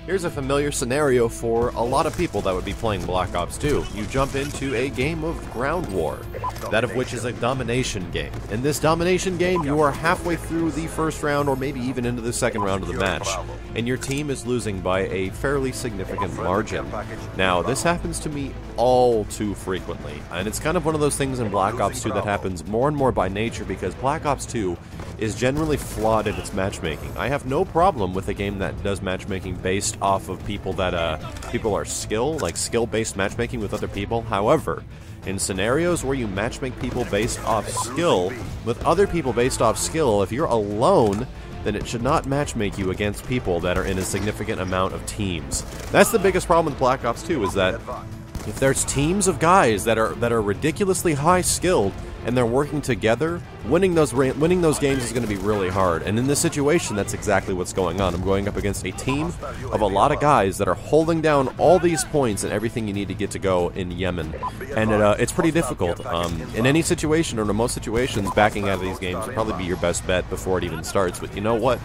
Here's a familiar scenario for a lot of people that would be playing Black Ops 2. You jump into a game of ground war, that of which is a domination game. In this domination game, you are halfway through the first round or maybe even into the second round of the match, and your team is losing by a fairly significant margin. Now, this happens to me all too frequently, and it's kind of one of those things in Black Ops 2 that happens more and more by nature because Black Ops 2 is generally flawed in its matchmaking. I have no problem with a game that does matchmaking based off of people that people are skill-based matchmaking with other people. However, in scenarios where you matchmake people based off skill with other people based off skill, if you're alone, then it should not matchmake you against people that are in a significant amount of teams. That's the biggest problem with Black Ops 2, is that if there's teams of guys that are ridiculously high skilled and they're working together, winning those games is going to be really hard. And in this situation, that's exactly what's going on. I'm going up against a team of a lot of guys that are holding down all these points and everything you need to get to go in Yemen. And it's pretty difficult. In any situation, or in most situations, backing out of these games will probably be your best bet before it even starts. But you know what?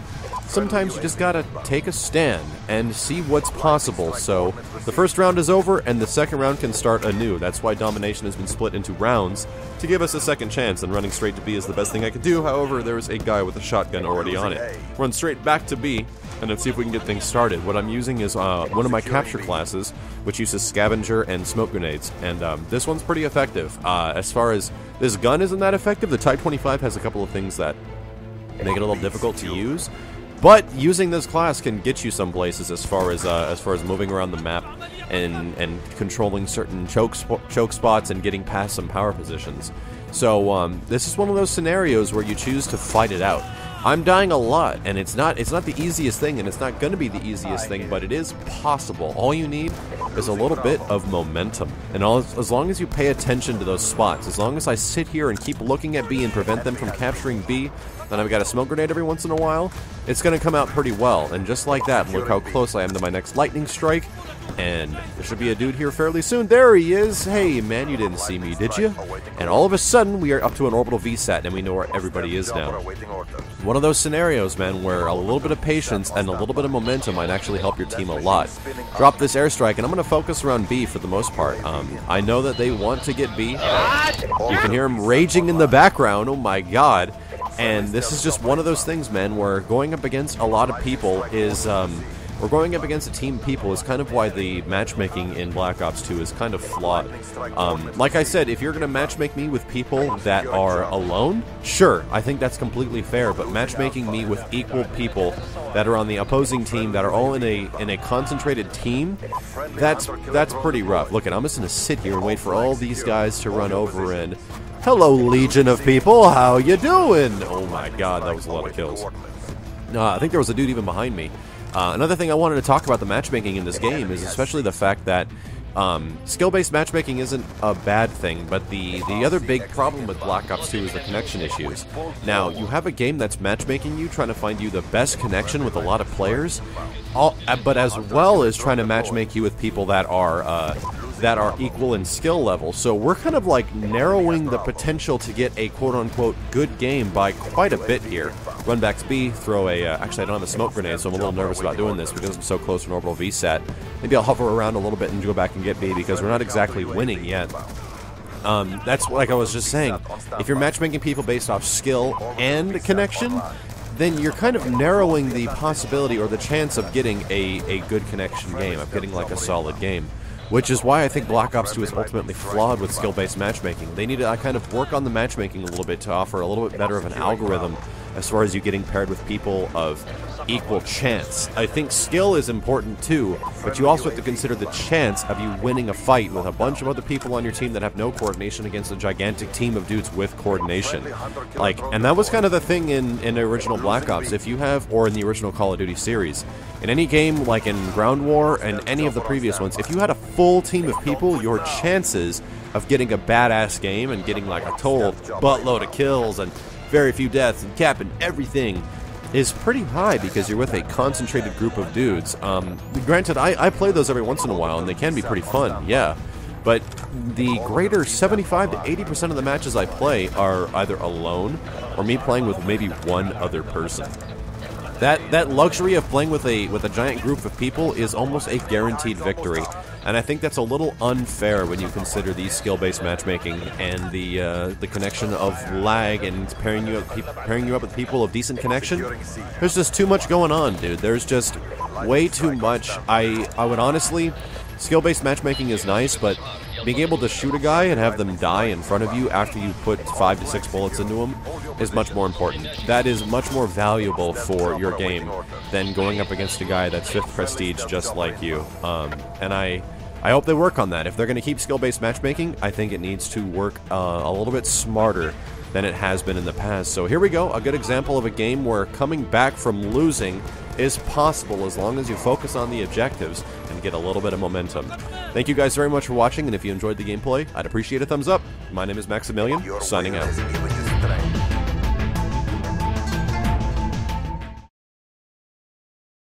Sometimes you just gotta take a stand and see what's possible. So the first round is over and the second round can start anew. That's why domination has been split into rounds, to give us a second chance, and running straight to B is the best thing I could do. However, there's a guy with a shotgun already on it. Run straight back to B and let's see if we can get things started. What I'm using is one of my capture classes, which uses scavenger and smoke grenades, and this one's pretty effective. As far as this gun isn't that effective, the Type 25 has a couple of things that make it a little difficult to use. But using this class can get you some places as far as moving around the map and controlling certain choke spots and getting past some power positions. So this is one of those scenarios where you choose to fight it out. I'm dying a lot, and it's not the easiest thing, and it's not going to be the easiest thing, but it is possible. All you need is a little bit of momentum, and as long as you pay attention to those spots, as long as I sit here and keep looking at B and prevent them from capturing B, then I've got a smoke grenade every once in a while, it's going to come out pretty well. And just like that, look how close I am to my next lightning strike, and there should be a dude here fairly soon. There he is! Hey man, you didn't see me, did you? And all of a sudden, we are up to an orbital VSAT, and we know where everybody is now. One of those scenarios, man, where a little bit of patience and a little bit of momentum might actually help your team a lot. Drop this airstrike, and I'm going to focus around B for the most part. I know that they want to get B. You can hear him raging in the background, oh my god. And this is just one of those things, man, where going up against a lot of people is, or going up against a team of people is kind of why the matchmaking in Black Ops 2 is kind of flawed. Like I said, if you're going to matchmake me with people that are alone, sure, I think that's completely fair, but matchmaking me with equal people that are on the opposing team, that are all in a concentrated team, that's pretty rough. Look, I'm just going to sit here and wait for all these guys to run over and... Hello, legion of people, how you doing? Oh my god, that was a lot of kills. I think there was a dude even behind me. Another thing I wanted to talk about the matchmaking in this game is especially the fact that skill-based matchmaking isn't a bad thing, but the other big problem with Black Ops 2 is the connection issues. Now, you have a game that's matchmaking you, trying to find you the best connection with a lot of players, but as well as trying to matchmake you with people that are equal in skill level. So we're kind of like narrowing the potential to get a quote-unquote good game by quite a bit here. Run back to B, throw a... actually, I don't have a smoke grenade, so I'm a little nervous about doing this because I'm so close to an orbital VSAT. Maybe I'll hover around a little bit and go back and get B because we're not exactly winning yet. That's like I was just saying. If you're matchmaking people based off skill and connection, then you're kind of narrowing the possibility or the chance of getting a good connection game, of getting like a solid game. Which is why I think Black Ops 2 is ultimately flawed with skill-based matchmaking. They need to kind of work on the matchmaking a little bit to offer a little bit better of an algorithm as far as you getting paired with people of equal chance. I think skill is important too, but you also have to consider the chance of you winning a fight with a bunch of other people on your team that have no coordination against a gigantic team of dudes with coordination. And that was kind of the thing in the original Black Ops. If you have, or in the original Call of Duty series, in any game like in Ground War and any of the previous ones, if you had a full team of people, your chances of getting a badass game and getting like a total buttload of kills and very few deaths and capping everything is pretty high because you're with a concentrated group of dudes. Granted, I play those every once in a while and they can be pretty fun, yeah. But the greater 75 to 80% of the matches I play are either alone or me playing with maybe one other person. That luxury of playing with a giant group of people is almost a guaranteed victory, and I think that's a little unfair when you consider the skill-based matchmaking and the connection of lag and pairing you up with people of decent connection. There's just too much going on, dude. There's just way too much. I would honestly, skill-based matchmaking is nice, but being able to shoot a guy and have them die in front of you after you put 5 to 6 bullets into them is much more important. That is much more valuable for your game than going up against a guy that's 5th prestige just like you. And I hope they work on that. If they're going to keep skill-based matchmaking, I think it needs to work a little bit smarter than it has been in the past. So here we go, a good example of a game where coming back from losing is possible as long as you focus on the objectives and get a little bit of momentum. Thank you guys very much for watching, and if you enjoyed the gameplay, I'd appreciate a thumbs up. My name is Maximilian, signing out.